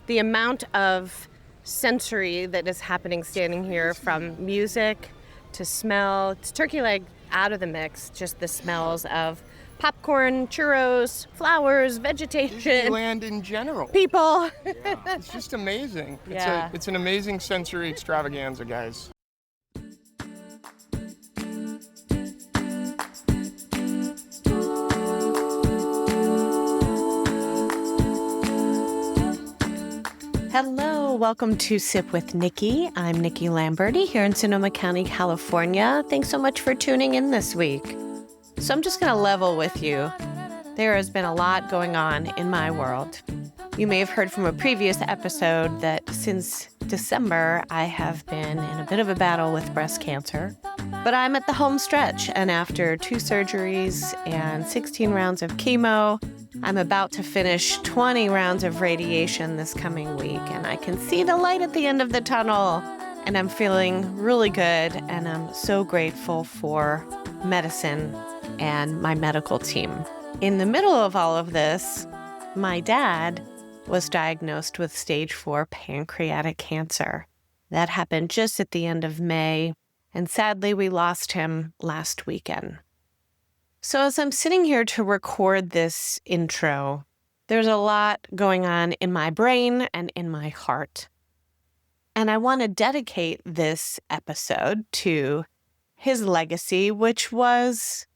the amount of sensory that is happening standing here, from music to smell, to turkey leg out of the mix, just the smells of popcorn, churros, flowers, vegetation, Disneyland in general. people. It's just amazing. Yeah. It's an amazing sensory extravaganza, guys. Hello, welcome to Sip with Nikki. I'm Nikki Lamberti here in Sonoma County, California. Thanks so much for tuning in this week. So I'm just going to level with you. There has been a lot going on in my world. You may have heard from a previous episode that since December, I have been in a bit of a battle with breast cancer. But I'm at the home stretch, and after 2 surgeries and 16 rounds of chemo, I'm about to finish 20 rounds of radiation this coming week, and I can see the light at the end of the tunnel, and I'm feeling really good, and I'm so grateful for medicine and my medical team. In the middle of all of this, my dad was diagnosed with stage 4 pancreatic cancer. That happened just at the end of May, and sadly, we lost him last weekend. So as I'm sitting here to record this intro, there's a lot going on in my brain and in my heart. And I want to dedicate this episode to his legacy, which was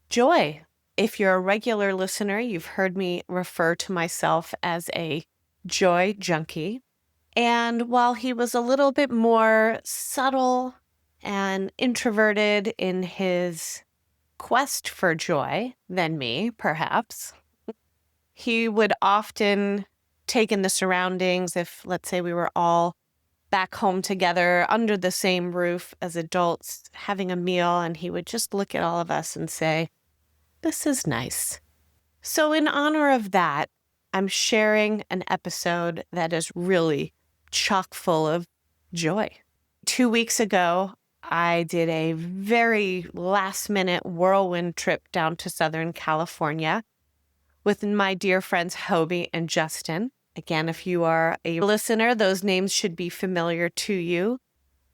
joy. If you're a regular listener, you've heard me refer to myself as a joy junkie. And while he was a little bit more subtle and introverted in his quest for joy than me, perhaps, he would often take in the surroundings. If, let's say, we were all back home together under the same roof as adults having a meal, and he would just look at all of us and say, "This is nice." So in honor of that, I'm sharing an episode that is really chock full of joy. 2 weeks ago, I did a very last-minute whirlwind trip down to Southern California with my dear friends Hoby and Justin. Again, if you are a listener, those names should be familiar to you.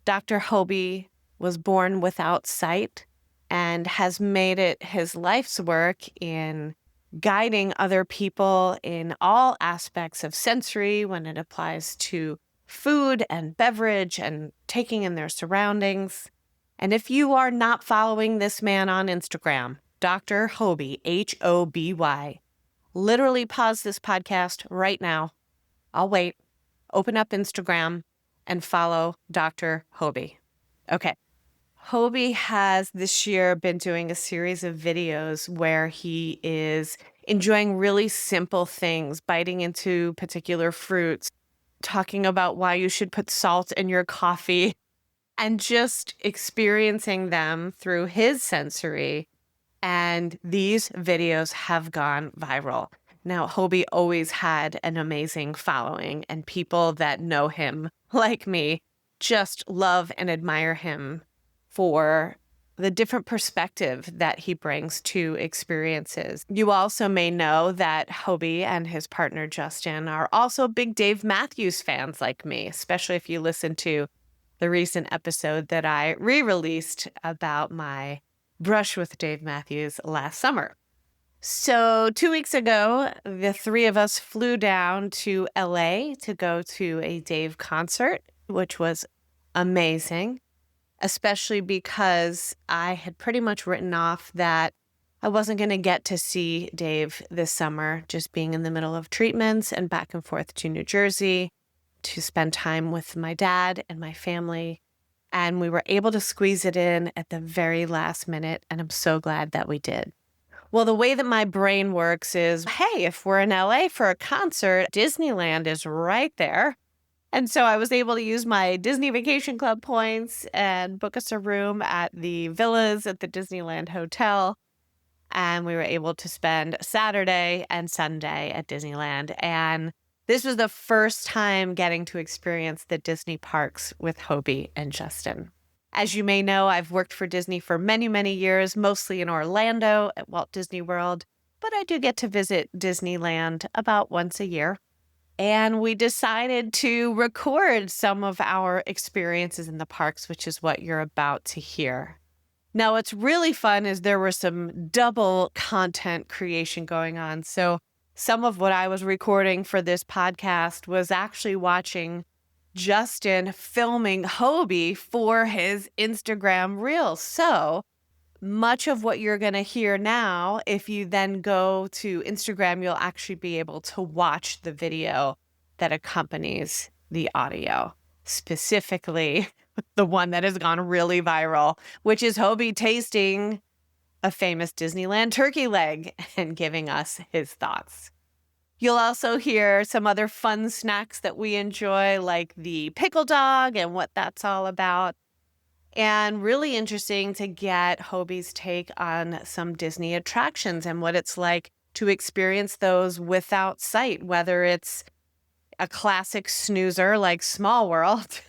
Dr. Hoby was born without sight and has made it his life's work in guiding other people in all aspects of sensory when it applies to food and beverage and taking in their surroundings. And if you are not following this man on Instagram, Dr. Hoby, Hoby, literally pause this podcast right now. I'll wait. Open up Instagram and follow Dr. Hoby. Okay. Hoby has this year been doing a series of videos where he is enjoying really simple things, biting into particular fruits, talking about why you should put salt in your coffee, and just experiencing them through his sensory. And these videos have gone viral. Now, Hoby always had an amazing following, and people that know him, like me, just love and admire him for the different perspective that he brings to experiences. You also may know that Hoby and his partner Justin are also big Dave Matthews fans like me, especially if you listen to the recent episode that I re-released about my brush with Dave Matthews last summer. So 2 weeks ago, the 3 of us flew down to LA to go to a Dave concert, which was amazing, especially because I had pretty much written off that I wasn't going to get to see Dave this summer, just being in the middle of treatments and back and forth to New Jersey to spend time with my dad and my family. And we were able to squeeze it in at the very last minute, and I'm so glad that we did. Well, the way that my brain works is, hey, if we're in LA for a concert, Disneyland is right there. And so I was able to use my Disney Vacation Club points and book us a room at the villas at the Disneyland Hotel. And we were able to spend Saturday and Sunday at Disneyland. And this was the first time getting to experience the Disney parks with Hoby and Justin. As you may know, I've worked for Disney for many, many years, mostly in Orlando at Walt Disney World, but I do get to visit Disneyland about once a year. And we decided to record some of our experiences in the parks, which is what you're about to hear. Now, what's really fun is there was some double content creation going on. So some of what I was recording for this podcast was actually watching Justin filming Hoby for his Instagram Reels. So much of what you're going to hear now, if you then go to Instagram, you'll actually be able to watch the video that accompanies the audio, specifically the one that has gone really viral, which is Hoby tasting a famous Disneyland turkey leg and giving us his thoughts. You'll also hear some other fun snacks that we enjoy, like the pickle dog and what that's all about. And really interesting to get Hoby's take on some Disney attractions and what it's like to experience those without sight, whether it's a classic snoozer like Small World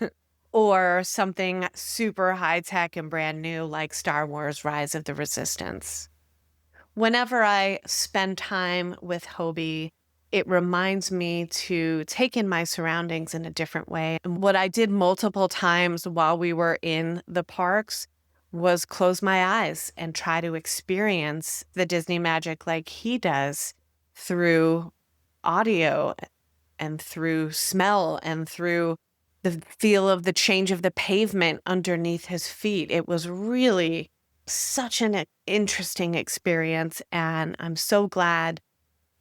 or something super high-tech and brand new like Star Wars Rise of the Resistance. Whenever I spend time with Hoby, it reminds me to take in my surroundings in a different way. And what I did multiple times while we were in the parks was close my eyes and try to experience the Disney magic like he does through audio and through smell and through the feel of the change of the pavement underneath his feet. It was really such an interesting experience, and I'm so glad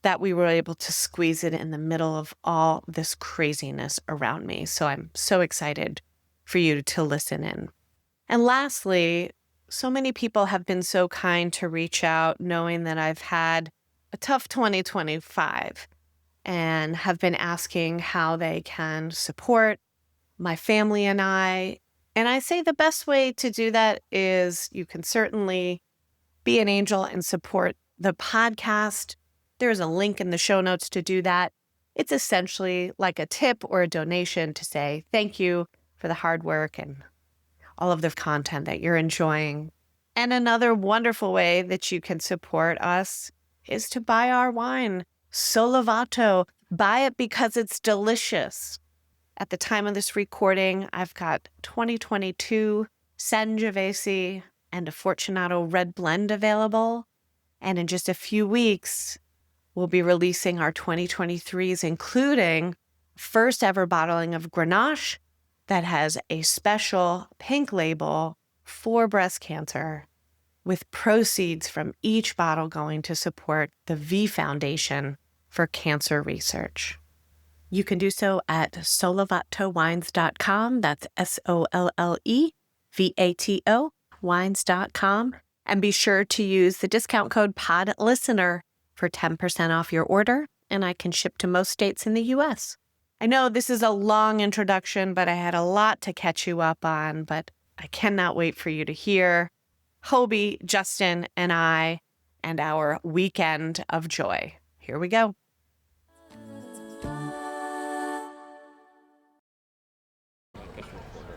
that we were able to squeeze it in the middle of all this craziness around me. So I'm so excited for you to listen in. And lastly, so many people have been so kind to reach out knowing that I've had a tough 2025 and have been asking how they can support my family and I. And I say the best way to do that is you can certainly be an angel and support the podcast. There's a link in the show notes to do that. It's essentially like a tip or a donation to say thank you for the hard work and all of the content that you're enjoying. And another wonderful way that you can support us is to buy our wine, Solavato. Buy it because it's delicious. At the time of this recording, I've got 2022 Sangiovese and a Fortunato red blend available. And in just a few weeks, we'll be releasing our 2023s, including first ever bottling of Grenache that has a special pink label for breast cancer, with proceeds from each bottle going to support the V Foundation for Cancer Research. You can do so at solevatowines.com. That's SOLLEVATO wines.com. And be sure to use the discount code PODLISTENER for 10% off your order, and I can ship to most states in the U.S. I know this is a long introduction, but I had a lot to catch you up on, but I cannot wait for you to hear Hoby, Justin, and I, and our weekend of joy. Here we go.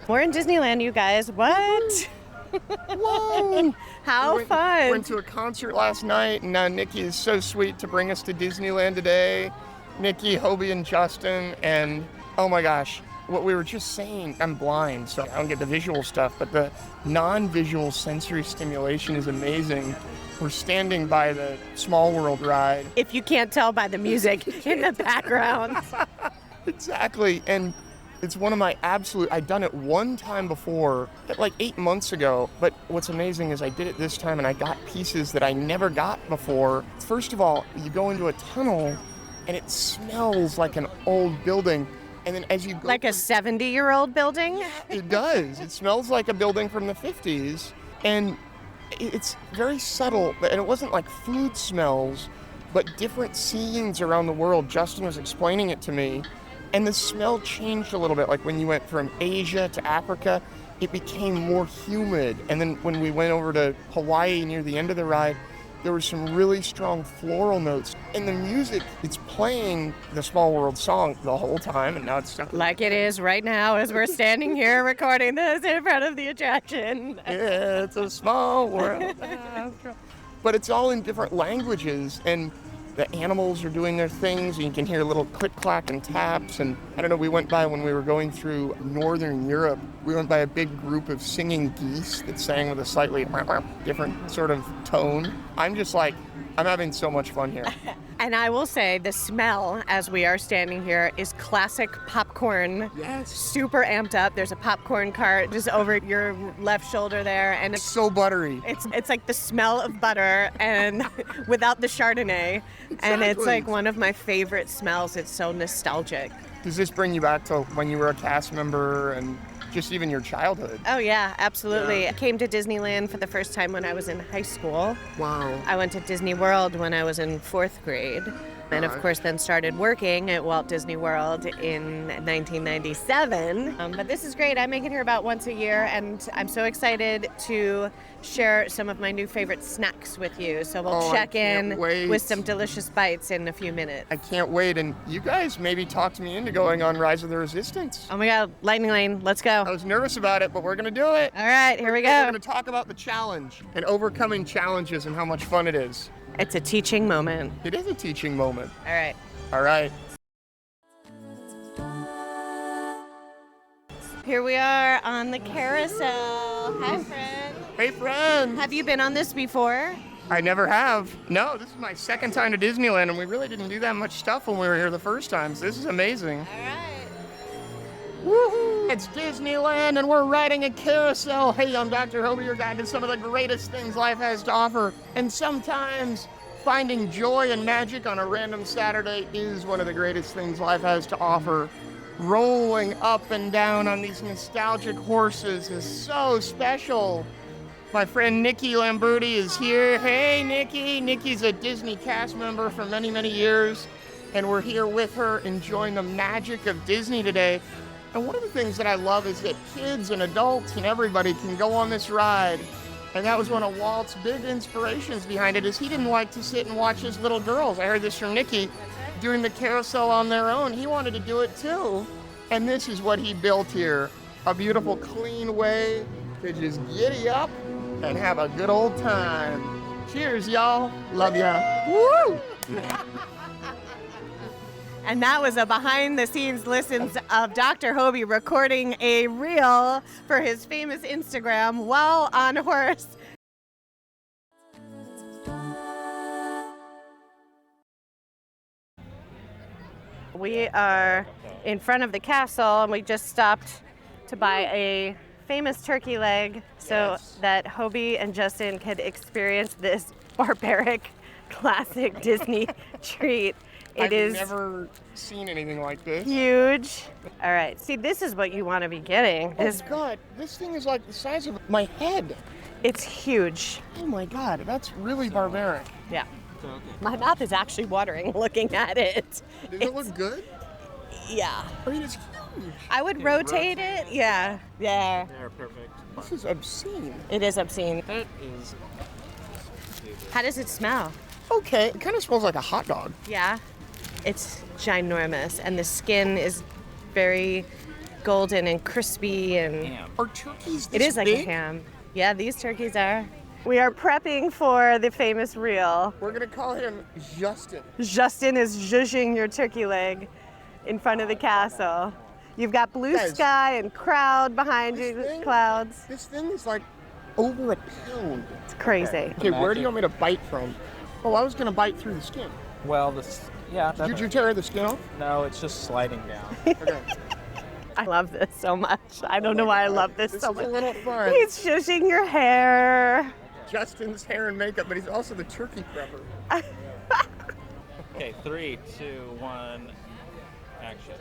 We're in Disneyland, you guys. What? Whoa! How fun. Went to a concert last night, and now Nikki is so sweet to bring us to Disneyland today. Nikki, Hoby, and Justin, and oh my gosh, what we were just saying, I'm blind, so I don't get the visual stuff, but the non-visual sensory stimulation is amazing. We're standing by the Small World ride. If you can't tell by the music in the background. Exactly, and it's one of my absolute, I'd done it one time before, like 8 months ago, but what's amazing is I did it this time and I got pieces that I never got before. First of all, you go into a tunnel and it smells like an old building, and then as you go... Like a 70-year-old building? It does. It smells like a building from the 50s, and it's very subtle, and it wasn't like food smells, but different scenes around the world. Justin was explaining it to me. And the smell changed a little bit, like when you went from Asia to Africa, it became more humid. And then when we went over to Hawaii near the end of the ride, there were some really strong floral notes. And the music, it's playing the Small World song the whole time, and now it's stuck. Like it is right now as we're standing here recording this in front of the attraction. It's a small world. But it's all in different languages, and the animals are doing their things, and you can hear little click-clack and taps. And I don't know, we went by when we were going through Northern Europe, we went by a big group of singing geese that sang with a slightly different sort of tone. I'm just like, I'm having so much fun here. And I will say the smell as we are standing here is classic popcorn. Yes. Super amped up. There's a popcorn cart just over your left shoulder there, and it's So buttery. it's like the smell of butter and without the Chardonnay. And it's Exactly. like one of my favorite smells. It's so nostalgic. Does this bring you back to when you were a cast member and just even your childhood? Oh yeah, absolutely. Yeah. I came to Disneyland for the first time when I was in high school. Wow. I went to Disney World when I was in 4th grade. And of course then started working at Walt Disney World in 1997. But this is great. I make it here about once a year, and I'm so excited to share some of my new favorite snacks with you. So we'll Oh, I check can't in wait. with some delicious bites in a few minutes. I can't wait. And you guys maybe talked me into going on Rise of the Resistance. Oh my God, lightning lane, let's go. I was nervous about it, but we're going to do it. All right, here we We're go. going to talk about the challenge and overcoming challenges and how much fun it is. It's a teaching moment. It is a teaching moment. All right. All right. Here we are on the carousel. Hi, friend. Hey, friends. Have you been on this before? I never have. No, this is my second time to Disneyland, and we really didn't do that much stuff when we were here the first time. So this is amazing. All right. Woohoo! It's Disneyland, and we're riding a carousel. Hey, I'm Dr. Hoby, your guide to some of the greatest things life has to offer. And sometimes finding joy and magic on a random Saturday is one of the greatest things life has to offer. Rolling up and down on these nostalgic horses is so special. My friend Nikki Lamberti is here. Hey, Nikki. Nikki's a Disney cast member for many, many years, and we're here with her enjoying the magic of Disney today. And one of the things that I love is that kids and adults and everybody can go on this ride. And that was one of Walt's big inspirations behind it, is he didn't like to sit and watch his little girls. I heard this from Nikki, doing the carousel on their own. He wanted to do it too. And this is what he built here. A beautiful, clean way to just giddy up and have a good old time. Cheers, y'all. Love ya. Woo! And that was a behind-the-scenes listens of Dr. Hoby recording a reel for his famous Instagram while on horse. We are in front of the castle, and we just stopped to buy a famous turkey leg so that Hoby and Justin could experience this barbaric, classic Disney treat. I've It is never seen anything like this. huge. All right, see, this is what you want to be getting. Oh This, God, this thing is like the size of my head. it's huge. Oh my God, that's really barbaric. Yeah. My mouth is actually watering looking at it. Does it look good? Yeah. I mean, it's huge. I would rotate it. Yeah. Yeah. They're perfect. This is obscene. It is obscene. That is. How does it smell? Okay, it kind of smells like a hot dog. Yeah. It's ginormous, and the skin is very golden and crispy, and Ham. Are turkeys it this is like big? a ham. Yeah, these turkeys are. We are prepping for the famous reel. We're gonna call him Justin. Justin is zhuzhing your turkey leg in front of the castle. You've got blue Guys, sky and crowd behind this you, thing- clouds. This thing is like over a pound. It's crazy. Okay, where do you want me to bite from? Oh, I was gonna bite through the skin. Well, this. Yeah. Did you tear the skin off? No, it's just sliding down. Okay. I love this so much. I don't know why I love this This so is a much. little fun. He's shushing your hair. Justin's hair and makeup, but he's also the turkey prepper. Okay, 3, 2, 1, action.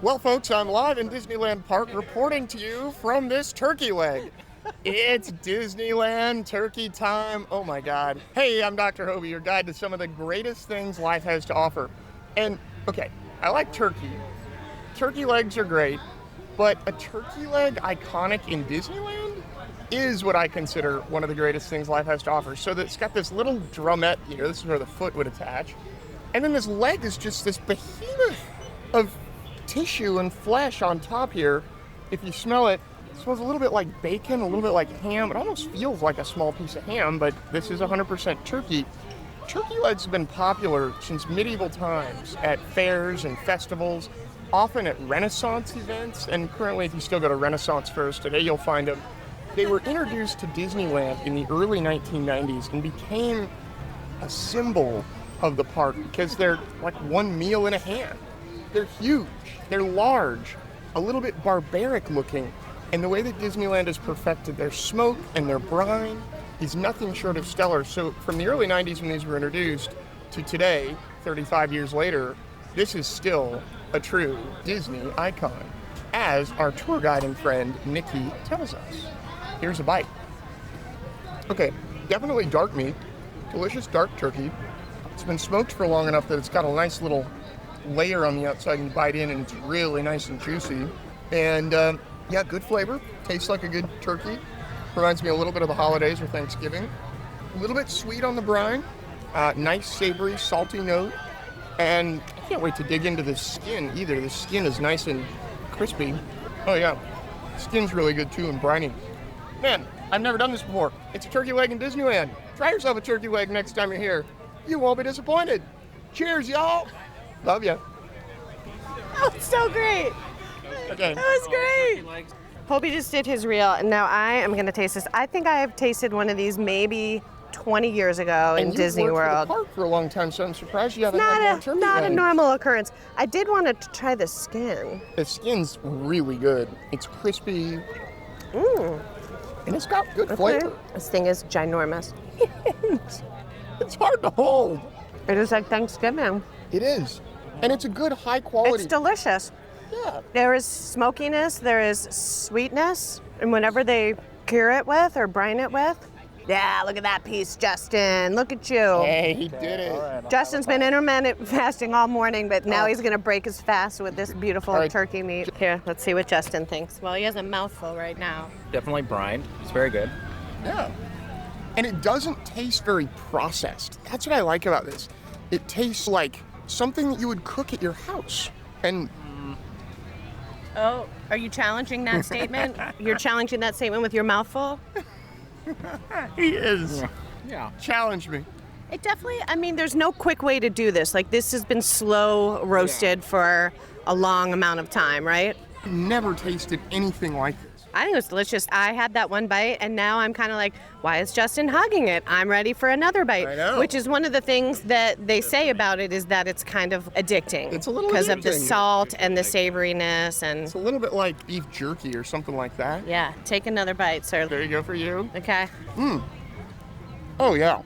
Well, folks, I'm live in Disneyland Park reporting to you from this turkey leg. It's Disneyland turkey time. Oh my God. Hey, I'm Dr. Hoby, your guide to some of the greatest things life has to offer. And, okay, I like turkey. Turkey legs are great, but a turkey leg iconic in Disneyland is what I consider one of the greatest things life has to offer. So it's got this little drumette here. This is where the foot would attach. And then this leg is just this behemoth of tissue and flesh on top here. If you smell it, it smells a little bit like bacon, a little bit like ham. It almost feels like a small piece of ham, but this is 100% turkey. turkey legs have been popular since medieval times at fairs and festivals, often at Renaissance events, and currently if you still go to Renaissance fairs today, you'll find them. They were introduced to Disneyland in the early 1990s and became a symbol of the park because they're like one meal in a hand. They're huge, they're large, a little bit barbaric looking, and the way that Disneyland has perfected their smoke and their brine is nothing short of stellar. So from the early 90s when these were introduced to today, 35 years later, this is still a true Disney icon, as our tour guide and friend Nikki tells us. Here's a bite. Okay, definitely dark meat, delicious dark turkey. It's been smoked for long enough that it's got a nice little layer on the outside and you bite in and it's really nice and juicy. And yeah, good flavor, tastes like a good turkey. Reminds me a little bit of the holidays or Thanksgiving. A little bit sweet on the brine, nice savory, salty note. And I can't wait to dig into the skin either. The skin is nice and crispy. Oh yeah, skin's really good too and briny. Man, I've never done this before. It's a turkey leg in Disneyland. Try yourself a turkey leg next time you're here. You won't be disappointed. Cheers, y'all. Love ya. Oh, it's so great. Okay. That was great. Hoby just did his reel, and now I am going to taste this. I think I have tasted one of these maybe 20 years ago in Disney World. World. For the park for a long time, so I'm surprised you haven't had more turkey Not a legs. normal occurrence. I did want to try the skin. The skin's really good. It's crispy. And it's got good flavor. This thing is ginormous. It's hard to hold. It is like Thanksgiving. It is. And it's a good, high quality. It's delicious. Yeah. There is smokiness, there is sweetness, and whenever they cure it with or brine it with. Yeah, look at that piece, Justin. Look at you. Hey, he did it. Right. Justin's been intermittent fasting all morning, but now he's going to break his fast with this beautiful All right. turkey meat. Here, let's see what Justin thinks. Well, he has a mouthful right now. Definitely brined. It's very good. Yeah. And it doesn't taste very processed. That's what I like about this. It tastes like something that you would cook at your house. And Oh, are you challenging that statement? You're challenging that statement with your mouthful? he is. Yeah. Challenge me. It definitely, I mean, there's no quick way to do this. Like, this has been slow roasted for a long amount of time, right? I've never tasted anything like this. I think it was delicious. I had that one bite, and now I'm kind of like, why is Justin hugging it? I'm ready for another bite. I know. Which is one of the things that they say about it is that it's kind of addicting. It's a little because of the addicting. salt and the savoriness and It's a little bit like beef jerky or something like that. yeah. Take another bite, sir. There you go for you. Okay. Oh, yeah.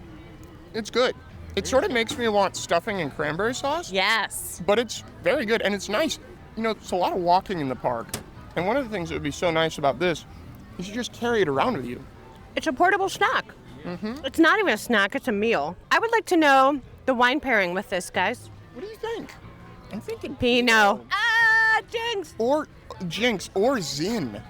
It's good. It sort of makes me want stuffing and cranberry sauce, Yes. but it's very good and it's nice. You know, it's a lot of walking in the park. And one of the things that would be so nice about this is you just carry it around with you. It's a portable snack. It's not even a snack, it's a meal. I would like to know the wine pairing with this, guys. What do you think? I'm thinking Pinot. Ah, jinx. Or Jinx or Zin.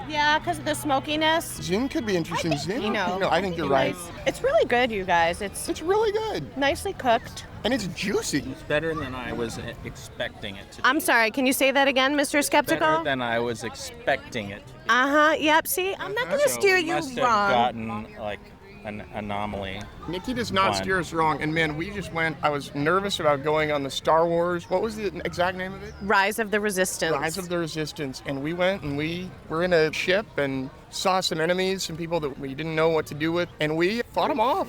Yeah, because of the smokiness. Zin could be interesting. Zin? Pinot. No, I think you're right. It's really good, you guys. It's It's really good. nicely cooked. And it's juicy. It's better than I was expecting it to be. I'm sorry, can you say that again, Mr. Skeptical? Better than I was expecting it to be. Uh-huh, yep, see, I'm not gonna So steer we you must have wrong. gotten like an anomaly. Nikki does not Fine. steer us wrong. And man, we just went, I was nervous about going on the Star Wars, what was the exact name of it? Rise of the Resistance. Rise of the Resistance. And we went and we were in a ship and saw some enemies, some people that we didn't know what to do with, and we fought them off.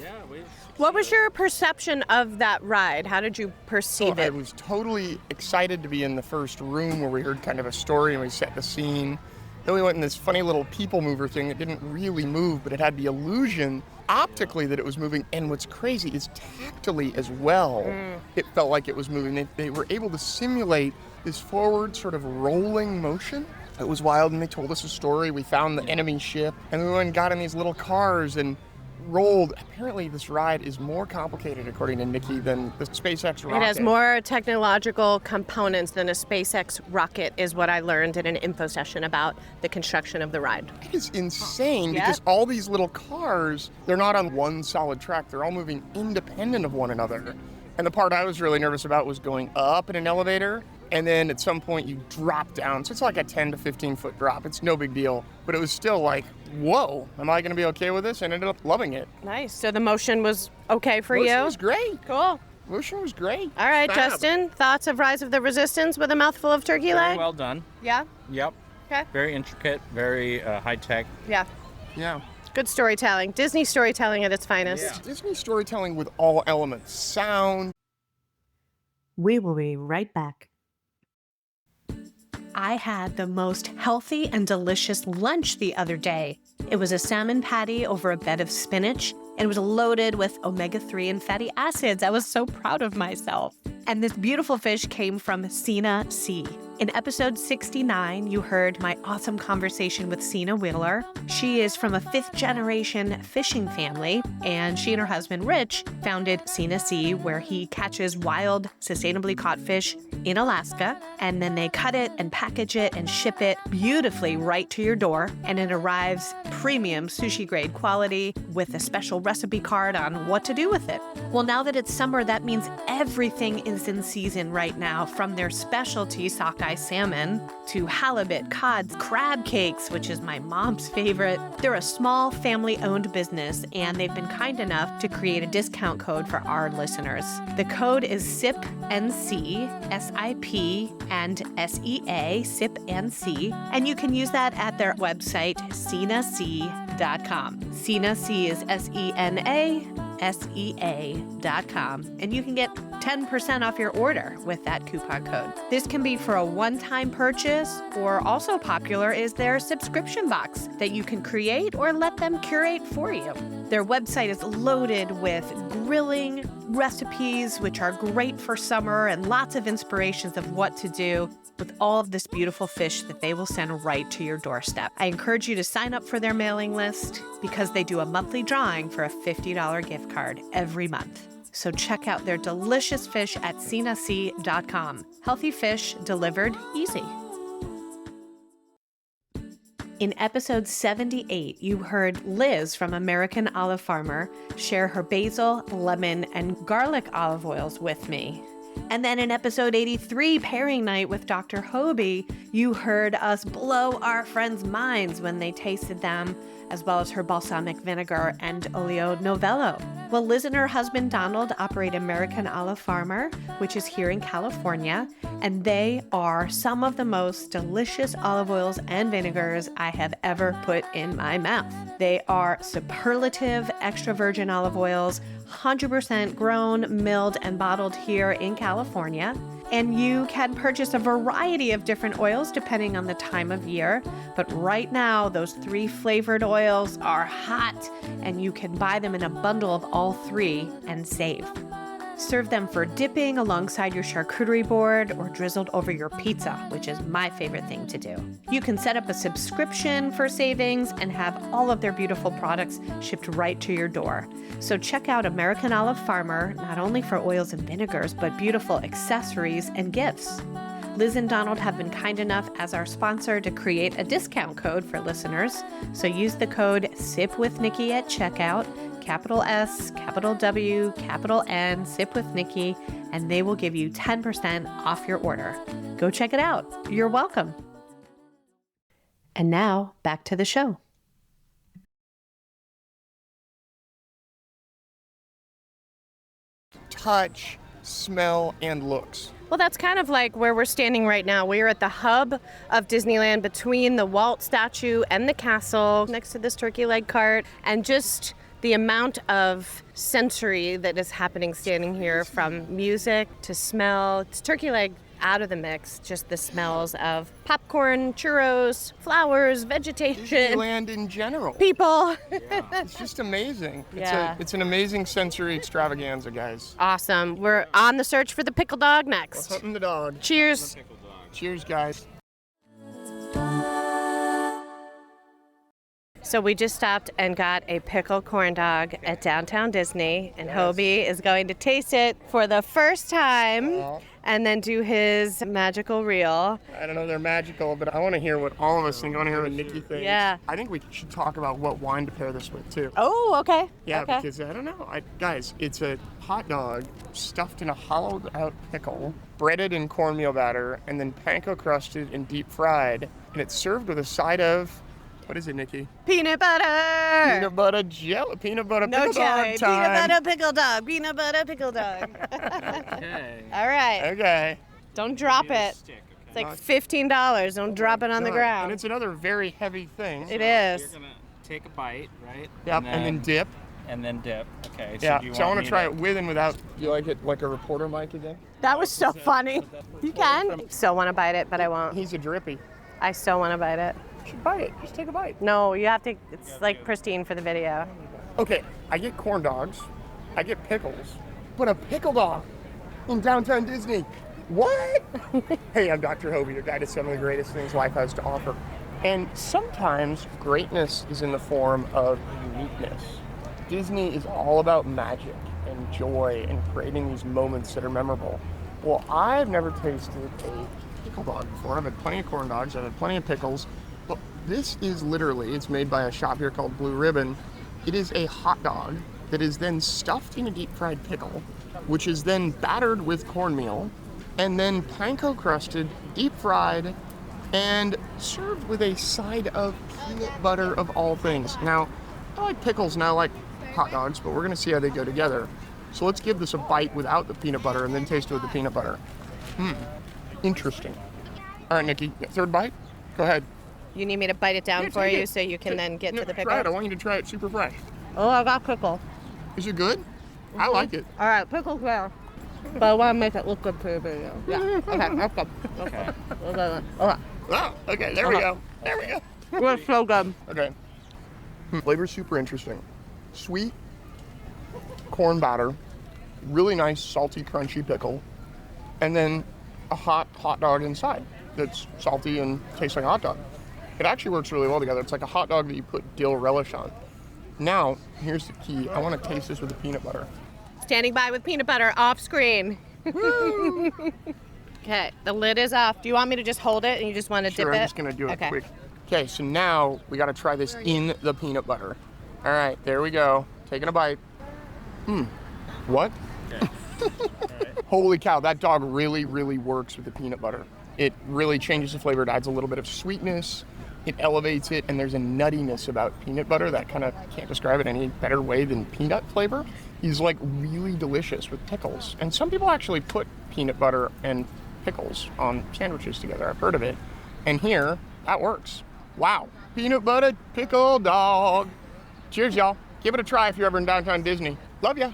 What was your perception of that ride? How did you perceive I it? was totally excited to be in the first room where we heard kind of a story and we set the scene. Then we went in this funny little people mover thing that didn't really move, but it had the illusion optically that it was moving. And what's crazy is tactily as well, it felt like it was moving. They were able to simulate this forward sort of rolling motion. It was wild, and they told us a story. We found the enemy ship, and we went and got in these little cars and rolled. Apparently this ride is more complicated, according to Nikki, than the SpaceX rocket. It has more technological components than a SpaceX rocket, is what I learned in an info session about the construction of the ride. It is insane Yep. because all these little cars, they're not on one solid track. They're all moving independent of one another. And the part I was really nervous about was going up in an elevator And then at some point you drop down. So it's like a 10 to 15 foot drop. It's no big deal. But it was still like, whoa, am I going to be okay with this? And I ended up loving it. Nice. So the motion was okay for you? Motion was great. Cool. Motion was great. All right, Fab. Justin, thoughts of Rise of the Resistance with a mouthful of turkey leg? Very well done. Yeah? Yep. Okay. Very intricate, very high tech. Yeah. Yeah. Good storytelling. Disney storytelling at its finest. Yeah. Disney storytelling with all elements. Sound. We will be right back. I had the most healthy and delicious lunch the other day. It was a salmon patty over a bed of spinach, and it was loaded with omega-3 and fatty acids. I was so proud of myself. And this beautiful fish came from Sina Sea. In episode 69, you heard my awesome conversation with Sina Wheeler. She is from a 5th-generation fishing family, and she and her husband, Rich, founded Sina Sea, where he catches wild, sustainably caught fish in Alaska, and then they cut it and package it and ship it beautifully right to your door, and it arrives premium sushi-grade quality with a special recipe card on what to do with it. Well, now that it's summer, that means everything is in season right now, from their specialty sockeye salmon to halibut, cod, crab cakes, which is my mom's favorite. They're a small family-owned business, and they've been kind enough to create a discount code for our listeners. The code is SIPNC, SIP and SEA, SIPNC, and you can use that at their website, SinaSea.com. Sina Sea is SENASEA.com, and you can get 10% off your order with that coupon code. This can be for a one-time purchase, or also popular is their subscription box that you can create or let them curate for you. Their website is loaded with grilling recipes, which are great for summer, and lots of inspirations of what to do with all of this beautiful fish that they will send right to your doorstep. I encourage you to sign up for their mailing list because they do a monthly drawing for a $50 gift card every month. So check out their delicious fish at SinaSea.com. Healthy fish delivered easy. In episode 78, you heard Liz from American Olive Farmer share her basil, lemon, and garlic olive oils with me. And then in episode 83, Pairing Night with Dr. Hoby, you heard us blow our friends' minds when they tasted them, as well as her balsamic vinegar and olio novello. Well, Liz and her husband Donald operate American Olive Farmer, which is here in California, and they are some of the most delicious olive oils and vinegars I have ever put in my mouth. They are superlative extra virgin olive oils, 100% grown, milled, and bottled here in California. And you can purchase a variety of different oils depending on the time of year. But right now, those 3 flavored oils are hot, and you can buy them in a bundle of all 3 and save. Serve them for dipping alongside your charcuterie board or drizzled over your pizza, which is my favorite thing to do. You can set up a subscription for savings and have all of their beautiful products shipped right to your door. So check out American Olive Farmer, not only for oils and vinegars, but beautiful accessories and gifts. Liz and Donald have been kind enough as our sponsor to create a discount code for listeners. So use the code SIPWithNikki at checkout, capital S, capital W, capital N, Sip with Nikki, and they will give you 10% off your order. Go check it out. You're welcome. And now, back to the show. Touch, smell, and looks. Well, that's kind of like where we're standing right now. We're at the hub of Disneyland between the Walt statue and the castle next to this turkey leg cart, and just the amount of sensory that is happening standing here, from music to smell. It's turkey leg out of the mix, just the smells of popcorn, churros, flowers, vegetation. Disneyland in general. People. Yeah. It's just amazing. Yeah. It's an amazing sensory extravaganza, guys. Awesome. We're on the search for the pickle dog next. We're hunting the dog. Cheers. Cheers, guys. So we just stopped and got a pickle corn dog at Downtown Disney, and Yes. Hoby is going to taste it for the first time. and then do his magical reel. I don't know if they're magical, but I want to hear what all of us think. I want to hear what Nikki thinks. Yeah. I think we should talk about what wine to pair this with, too. Oh, okay. Yeah, okay. because I don't know. Guys, it's a hot dog stuffed in a hollowed out pickle, breaded in cornmeal batter, and then panko crusted and deep fried. And it's served with a side of, what is it, Nikki? Peanut butter. Peanut butter jelly. Peanut butter No pickle jelly. dog time. Peanut butter pickle dog. Peanut butter pickle dog. Okay. All right. Okay. Don't drop it. Stick, It's like $15. Don't drop it on the God. ground. And it's another very heavy thing. It You're is. gonna take a bite, right? Yep, and then dip. And then dip. Okay. Yeah, do you so I want me to try it with and without. Do you like it like a reporter mic again? That was so funny. You can. Still want to bite it, but I won't. He's a drippy. I still want to bite it. You should bite it. Just take a bite. No, you have to. It's like pristine for the video. Okay, I get corn dogs. I get pickles. But a pickle dog in downtown Disney. What? Hey, I'm Dr. Hoby, your guide to some of the greatest things life has to offer. And sometimes greatness is in the form of uniqueness. Disney is all about magic and joy and creating these moments that are memorable. Well, I've never tasted a pickle dog before. I've had plenty of corn dogs, I've had plenty of pickles, but this is literally, it's made by a shop here called Blue Ribbon. It is a hot dog that is then stuffed in a deep fried pickle, which is then battered with cornmeal, and then panko crusted, deep fried, and served with a side of peanut butter of all things. Now, I like pickles and I like hot dogs, but we're gonna see how they go together. So let's give this a bite without the peanut butter and then taste it with the peanut butter. Interesting. All right, Nikki, third bite? Go ahead. You need me to bite it down Yeah, for take you it. so you can then get to the pickle? Try it. I want you to try it super fresh. Oh, I got pickle. Is it good? I like it. All right, pickle's there. But I want to make it look good for the video. Yeah. Okay, that's good. Okay. Okay. Okay. Oh, okay, there we go. There we go. We're so good. Okay. Flavor's super interesting. Sweet corn batter, really nice salty crunchy pickle, and then a hot dog inside that's salty and tastes like a hot dog. It actually works really well together. It's like a hot dog that you put dill relish on. Now, here's the key. I want to taste this with the peanut butter. Standing by with peanut butter off screen. Okay, the lid is off. Do you want me to just hold it and you just want to Sure, dip it? I'm just going to do it Okay. quick. Okay, so now we got to try this in the peanut butter. All right, there we go. Taking a bite. What? Okay. Holy cow, that dog really, really works with the peanut butter. It really changes the flavor. It adds a little bit of sweetness. It elevates it, and there's a nuttiness about peanut butter that kind of can't describe it any better way than peanut flavor. Is like really delicious with pickles. And some people actually put peanut butter and pickles on sandwiches together. I've heard of it. And here, that works. Wow. Peanut butter pickle dog. Cheers, y'all. Give it a try if you're ever in downtown Disney. Love ya.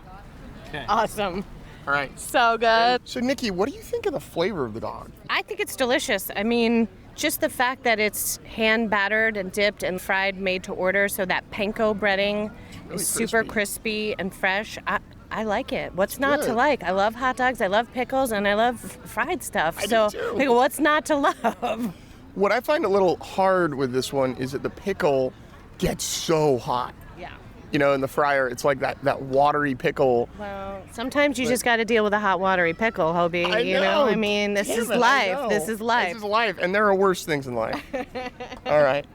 Okay. Awesome. All right. So good. So, Nikki, what do you think of the flavor of the dog? I think it's delicious. I mean, just the fact that it's hand battered and dipped and fried made to order, so that panko breading really is super crispy and fresh. I like it. What's not to good. like? I love hot dogs, I love pickles, and I love fried stuff. I do So, too. like, what's not to love? What I find a little hard with this one is that the pickle gets so hot. Yeah. You know, in the fryer, it's like that watery pickle. Well, sometimes you just got to deal with a hot, watery pickle, Hobie. I You know, I mean, this Damn is it, I life. know. This is life. This is life, and there are worse things in life. All right.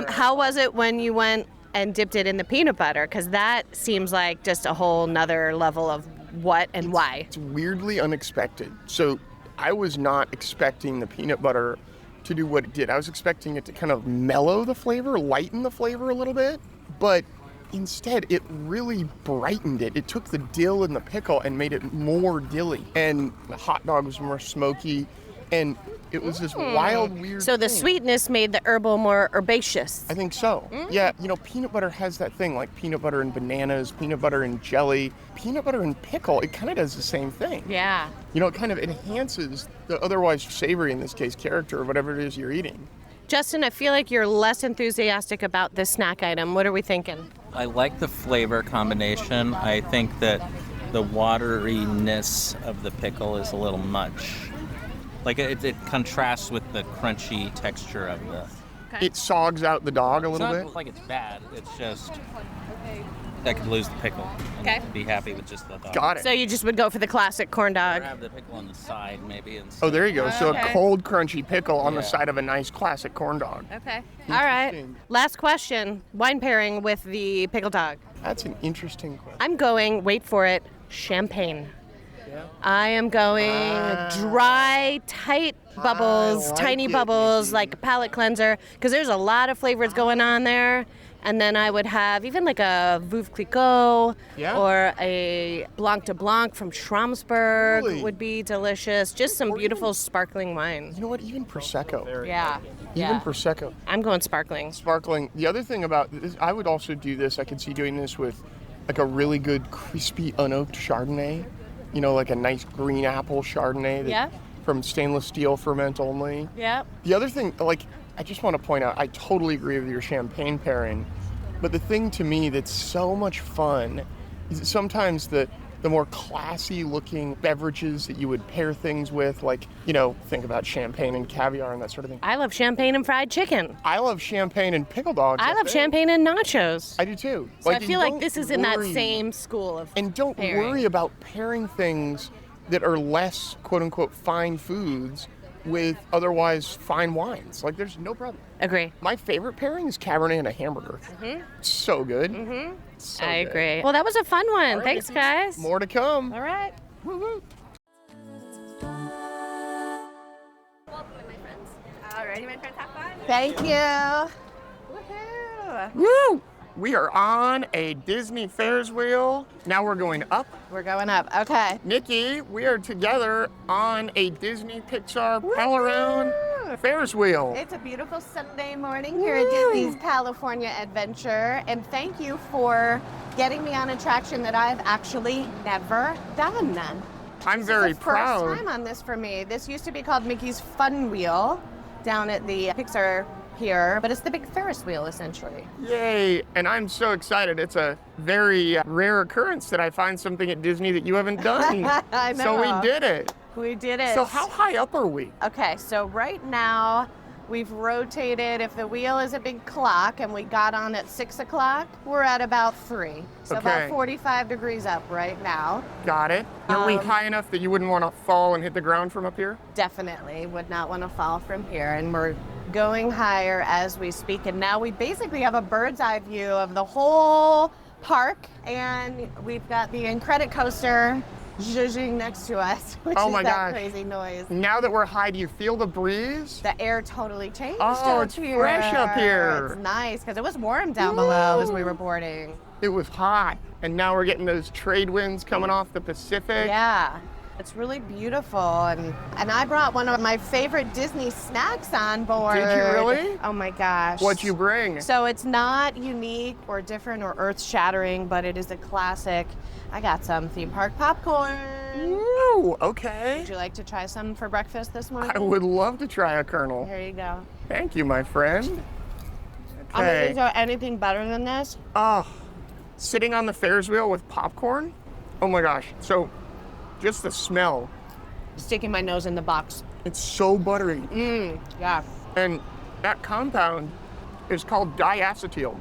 How was it when you went and dipped it in the peanut butter? Because that seems like just a whole nother level of what and why. It's weirdly unexpected. So I was not expecting the peanut butter to do what it did. I was expecting it to kind of mellow the flavor, lighten the flavor a little bit, but instead it really brightened it. It took the dill and the pickle and made it more dilly. And the hot dog was more smoky, and it was this wild, weird So the thing. sweetness made the herbal more herbaceous. I think so. Yeah, you know, peanut butter has that thing, like peanut butter and bananas, peanut butter and jelly, peanut butter and pickle. It kind of does the same thing. Yeah. You know, it kind of enhances the otherwise savory, in this case, character of whatever it is you're eating. Justin, I feel like you're less enthusiastic about this snack item. What are we thinking? I like the flavor combination. I think that the wateriness of the pickle is a little much. Like it contrasts with the crunchy texture of the. It sogs out the dog a It's little not bit. like it's bad. It's just I could lose the pickle. Okay. And be happy with just the dog. Got it. So you just would go for the classic corn Or dog. have the pickle on the side, maybe. Instead. Oh, there you go. So a Okay. cold, crunchy pickle on the Yeah. side of a nice classic corn dog. Okay. All right. Interesting. Last question. Wine pairing with the pickle dog. That's an interesting question. I'm going, wait for it, champagne. Yeah. I am going dry, tight bubbles, like tiny it, bubbles, Nikki. like a palate cleanser, because there's a lot of flavors going on there. And then I would have even like a Veuve Clicquot Yeah. or a Blanc de Blanc from Schramsberg Really? would be delicious. Just some beautiful sparkling wine. You know what? Even Prosecco. Yeah. Even Prosecco. I'm going sparkling. Sparkling. The other thing about this, I would also do this. I could see doing this with like a really good crispy unoaked Chardonnay. You know, like a nice green apple Chardonnay. Yeah. From stainless steel ferment only. Yeah. The other thing, like, I just want to point out, I totally agree with your champagne pairing, but the thing to me that's so much fun is that sometimes the more classy looking beverages that you would pair things with, like, you know, think about champagne and caviar and that sort of thing. I love champagne and fried chicken. I love champagne and pickle dogs. I love champagne and nachos. I do too. So I and feel like don't this is in that worry- same school of And don't pairing. worry about pairing things that are less quote unquote fine foods with otherwise fine wines. Like, there's no problem. Agree. My favorite pairing is Cabernet and a hamburger. So good. So I good. agree. Well, that was a fun one. All right, Thanks, Nikki. guys. More to come. All right. Woo-woo. Alrighty, my friends, have fun. Thank you. Woohoo! Woo! We are on a Disney Ferris wheel. Now we're going up. We're going up. Okay. Nikki, we are together on a Disney Pixar pal around Ferris wheel. It's a beautiful Sunday morning here at Disney's California Adventure, and thank you for getting me on an attraction that I've actually never done. I'm very It's the proud. first time on this for me. This used to be called Mickey's Fun Wheel down at the Pixar Pier, but it's the big Ferris wheel essentially. Yay! And I'm so excited. It's a very rare occurrence that I find something at Disney that you haven't done. I So know. we did it. We did it. So how high up are we? Okay, so right now we've rotated. If the wheel is a big clock and we got on at 6 o'clock, we're at about 3. So Okay. about 45 degrees up right now. Got it. Are we high enough that you wouldn't want to fall and hit the ground from up here? Definitely would not want to fall from here. And we're going higher as we speak. And now we basically have a bird's eye view of the whole park. And we've got the Incredicoaster coaster zhuzhing next to us, which Oh is my that gosh. crazy noise. Now that we're high, do you feel the breeze? The air totally changed Oh, up it's here. fresh up here. It's nice because it was warm down below as we were boarding. It was hot. And now we're getting those trade winds coming off the Pacific. Yeah, it's really beautiful. And I brought one of my favorite Disney snacks on board. Did you really? Oh my gosh. What'd you bring? So it's not unique or different or earth-shattering, but it is a classic. I got some theme park popcorn. Ooh, okay. Would you like to try some for breakfast this morning? I would love to try a kernel. Here you go. Thank you, my friend. I mean, Okay. is there anything better than this? Oh, sitting on the Ferris wheel with popcorn? Oh my gosh. So, just the smell. Sticking my nose in the box. It's so buttery. Yeah. And that compound is called diacetyl.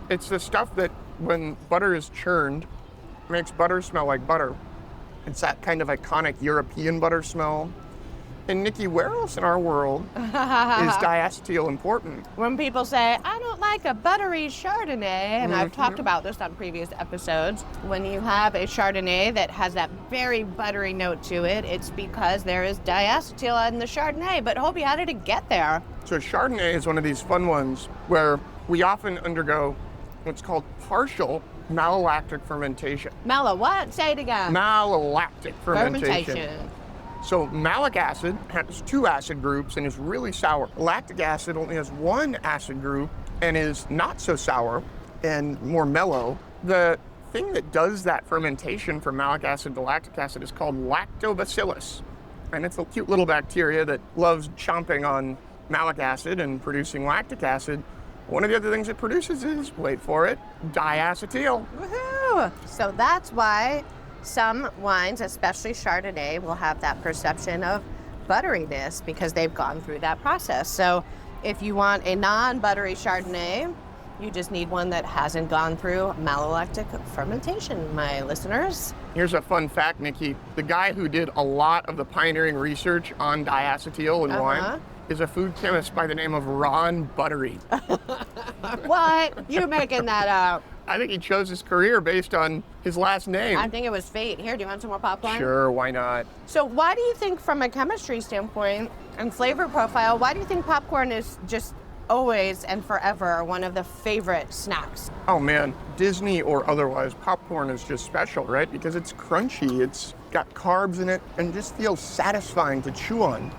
It's the stuff that, when butter is churned, makes butter smell like butter. It's that kind of iconic European butter smell. And Nikki, where else in our world is diacetyl important? When people say, I don't like a buttery Chardonnay, and I've talked about this on previous episodes, when you have a Chardonnay that has that very buttery note to it, it's because there is diacetyl in the Chardonnay. But Hoby, how did it get there? So Chardonnay is one of these fun ones where we often undergo what's called partial malolactic fermentation. Mala, what? Say it again. Malolactic fermentation. Fermentation. So malic acid has 2 acid groups and is really sour. Lactic acid only has 1 acid group and is not so sour and more mellow. The thing that does that fermentation from malic acid to lactic acid is called lactobacillus. And it's a cute little bacteria that loves chomping on malic acid and producing lactic acid. One of the other things it produces is, wait for it, diacetyl. Woohoo! So that's why some wines, especially Chardonnay, will have that perception of butteriness because they've gone through that process. So if you want a non-buttery Chardonnay, You just need one that hasn't gone through malolactic fermentation, my listeners. Here's a fun fact, Nikki. The guy who did a lot of the pioneering research on diacetyl in wine is a food chemist by the name of Ron Buttery. What? You're making that up. I think he chose his career based on his last name. I think it was fate. Here, do you want some more popcorn? Sure, why not? So why do you think, from a chemistry standpoint and flavor profile, why do you think popcorn is just always and forever one of the favorite snacks? Oh man, Disney or otherwise, popcorn is just special, right? Because it's crunchy, it's got carbs in it, and just feels satisfying to chew on.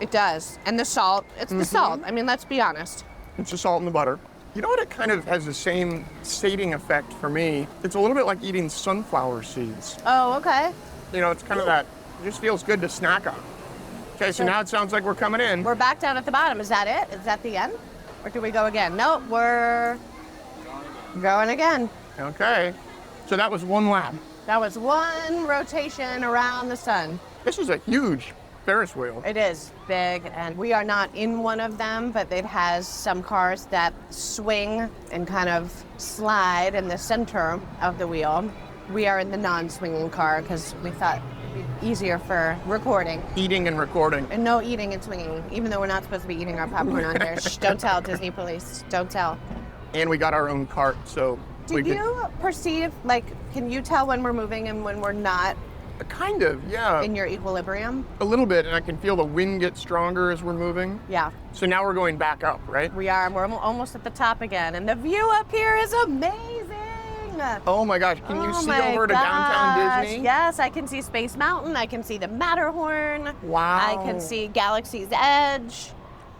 It does. And the salt, it's the salt. I mean, let's be honest. It's the salt and the butter. You know what? It kind of has the same sating effect for me. It's a little bit like eating sunflower seeds. Oh, okay. You know, it's kind of that, it just feels good to snack on. Okay, so now it sounds like we're coming in. We're back down at the bottom. Is that it? Is that the end? Or do we go again? Nope, we're going again. Okay, so that was one lap. That was one rotation around the sun. This is a huge Ferris wheel. It is big, and we are not in one of them, but it has some cars that swing and kind of slide in the center of the wheel. We are in the non-swinging car because we thought it'd be easier for recording. Eating and recording. And no eating and swinging, even though we're not supposed to be eating our popcorn on here. Shh, don't tell, Disney police. Don't tell. And we got our own cart, so Do you perceive, like, can you tell when we're moving and when we're not kind of, yeah. in your equilibrium? A little bit, and I can feel the wind get stronger as we're moving. Yeah. So now we're going back up, right? We are. We're almost at the top again, and the view up here is amazing. Oh my gosh, can you Oh see my over to gosh. downtown Disney? Yes, I can see Space Mountain. I can see the Matterhorn. Wow. I can see Galaxy's Edge.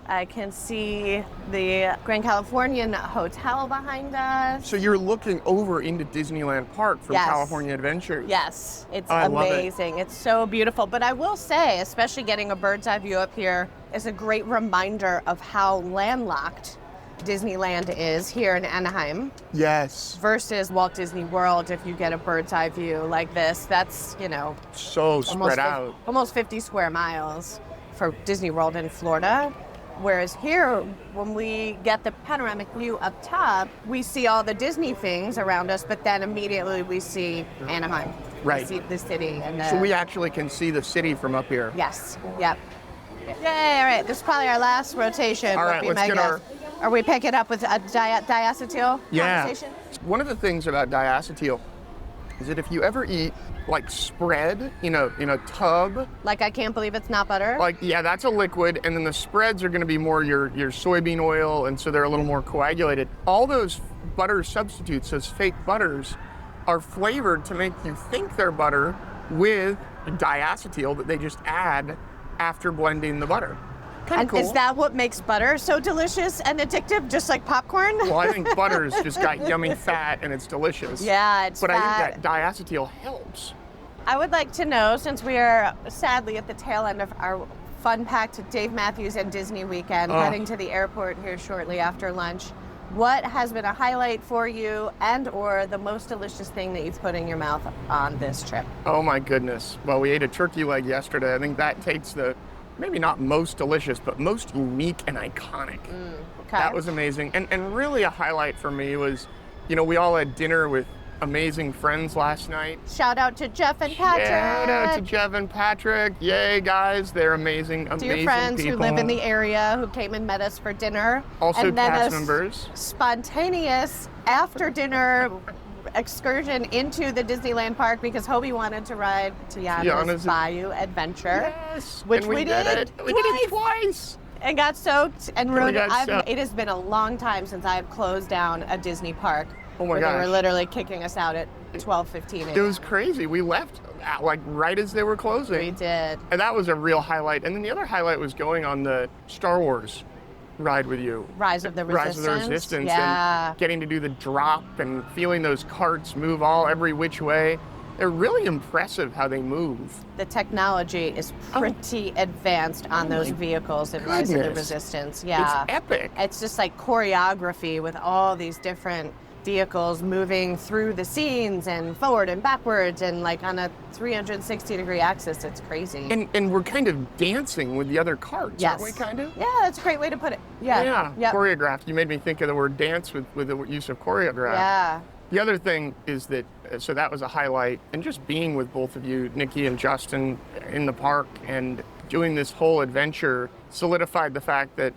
I can see the Grand Californian Hotel behind us. So you're looking over into Disneyland Park from Yes. California Adventures. Yes, it's I love it. amazing. It's so beautiful. But I will say, especially getting a bird's eye view up here is a great reminder of how landlocked Disneyland is here in Anaheim Yes. versus Walt Disney World. If you get a bird's eye view like this, that's, you know, So spread out. almost 50 square miles for Disney World in Florida. Whereas here, when we get the panoramic view up top, we see all the Disney things around us, but then immediately we see Anaheim. Right. We see the city. And So we actually can see the city from up here. Yes. Yep. Yay, all right. This is probably our last rotation. All would right, be let's my get guess. Are we picking up with a diacetyl conversation? One of the things about diacetyl is that if you ever eat like spread in a tub, Like, I can't believe it's not butter. like, yeah, that's a liquid, and then the spreads are going to be more your soybean oil, and so they're a little more coagulated. All those butter substitutes, those fake butters, are flavored to make you think they're butter with diacetyl that they just add after blending the butter. Kind And of cool. is that what makes butter so delicious and addictive, just like popcorn? Well, I think butter's just got yummy fat and it's delicious. Yeah, it's But fat. I think that diacetyl helps. I would like to know, since we are sadly at the tail end of our fun-packed Dave Matthews and Disney weekend, heading to the airport here shortly after lunch, what has been a highlight for you and or the most delicious thing that you've put in your mouth on this trip? Oh my goodness. Well, we ate a turkey leg yesterday. I think that takes the, maybe not most delicious, but most unique and iconic. Okay. That was amazing. And really a highlight for me was, we all had dinner with amazing friends last night. Shout out to Jeff and Patrick. Shout out to Jeff and Patrick. Yay, guys. They're amazing, amazing Dear friends people. who live in the area who came and met us for dinner. Also and then cast a members. Spontaneous after dinner excursion into the Disneyland park because Hoby wanted to ride Tiana's Bayou Adventure. Yes. Which and we did it. We did it twice. And got soaked and ruined it. got soaked. It has been a long time since I've closed down a Disney park. Oh my where gosh. They were literally kicking us out at 12:15 It was crazy. We left like right as they were closing. We did. And that was a real highlight. And then the other highlight was going on the Star Wars ride with you. Rise of the Resistance. Rise of the Resistance. Yeah. And getting to do the drop and feeling those carts move every which way. They're really impressive how they move. The technology is pretty advanced on those vehicles in Rise of the goodness. Resistance. Yeah. It's epic. It's just like choreography with all these different vehicles moving through the scenes and forward and backwards and like on a 360-degree axis. It's crazy. And we're kind of dancing with the other carts, Yes. aren't we, kind of? Yeah, that's a great way to put it. Yeah. Yeah, Yep. choreographed. You made me think of the word dance with the use of choreograph. Yeah. The other thing is that, so that was a highlight, and just being with both of you, Nikki and Justin, in the park and doing this whole adventure solidified the fact that,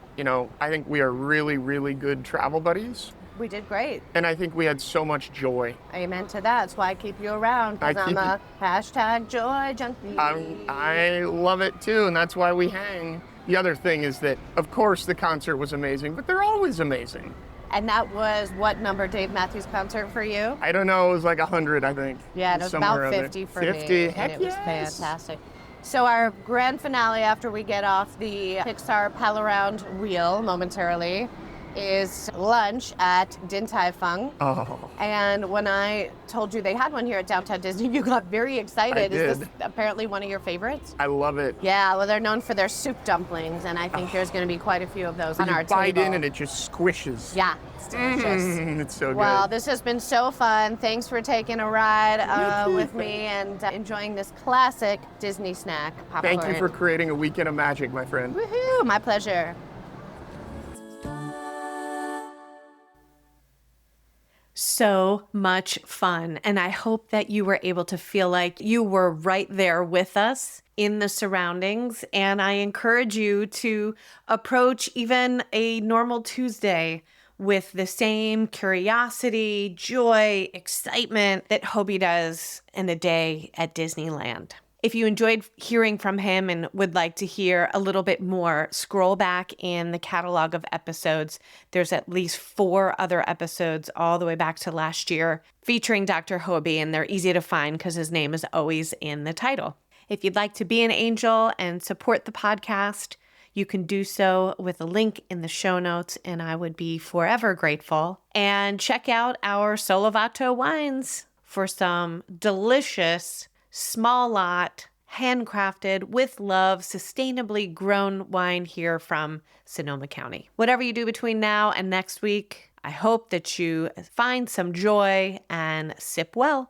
I think we are really, really good travel buddies. We did great. And I think we had so much joy. Amen to that. That's why I keep you around, because I'm a hashtag joy junkie. I love it too, and that's why we hang. The other thing is that, of course, the concert was amazing, but they're always amazing. And that was what number Dave Matthews concert for you? I don't know, it was like 100, I think. Yeah, it was about 50 for 50. me. Heck and it was yes. fantastic. So our grand finale after we get off the Pixar Pal Around wheel momentarily is lunch at Din Tai Fung. Oh. And when I told you they had one here at Downtown Disney, you got very excited. I did. Is this apparently one of your favorites? I love it. Yeah, well, they're known for their soup dumplings, and I think there's going to be quite a few of those on our table. You bite in and it just squishes. Yeah, it's delicious. It's so good. Well, this has been so fun. Thanks for taking a ride with me and enjoying this classic Disney snack, popcorn. Thank you for creating a weekend of magic, my friend. Woohoo! My pleasure. So much fun. And I hope that you were able to feel like you were right there with us in the surroundings. And I encourage you to approach even a normal Tuesday with the same curiosity, joy, excitement that Hoby does in a day at Disneyland. If you enjoyed hearing from him and would like to hear a little bit more, scroll back in the catalog of episodes. There's at least 4 other episodes all the way back to last year featuring Dr. Hoby, and they're easy to find because his name is always in the title. If you'd like to be an angel and support the podcast, you can do so with a link in the show notes, and I would be forever grateful. And check out our Solovato wines for some delicious small lot, handcrafted, with love, sustainably grown wine here from Sonoma County. Whatever you do between now and next week, I hope that you find some joy and sip well.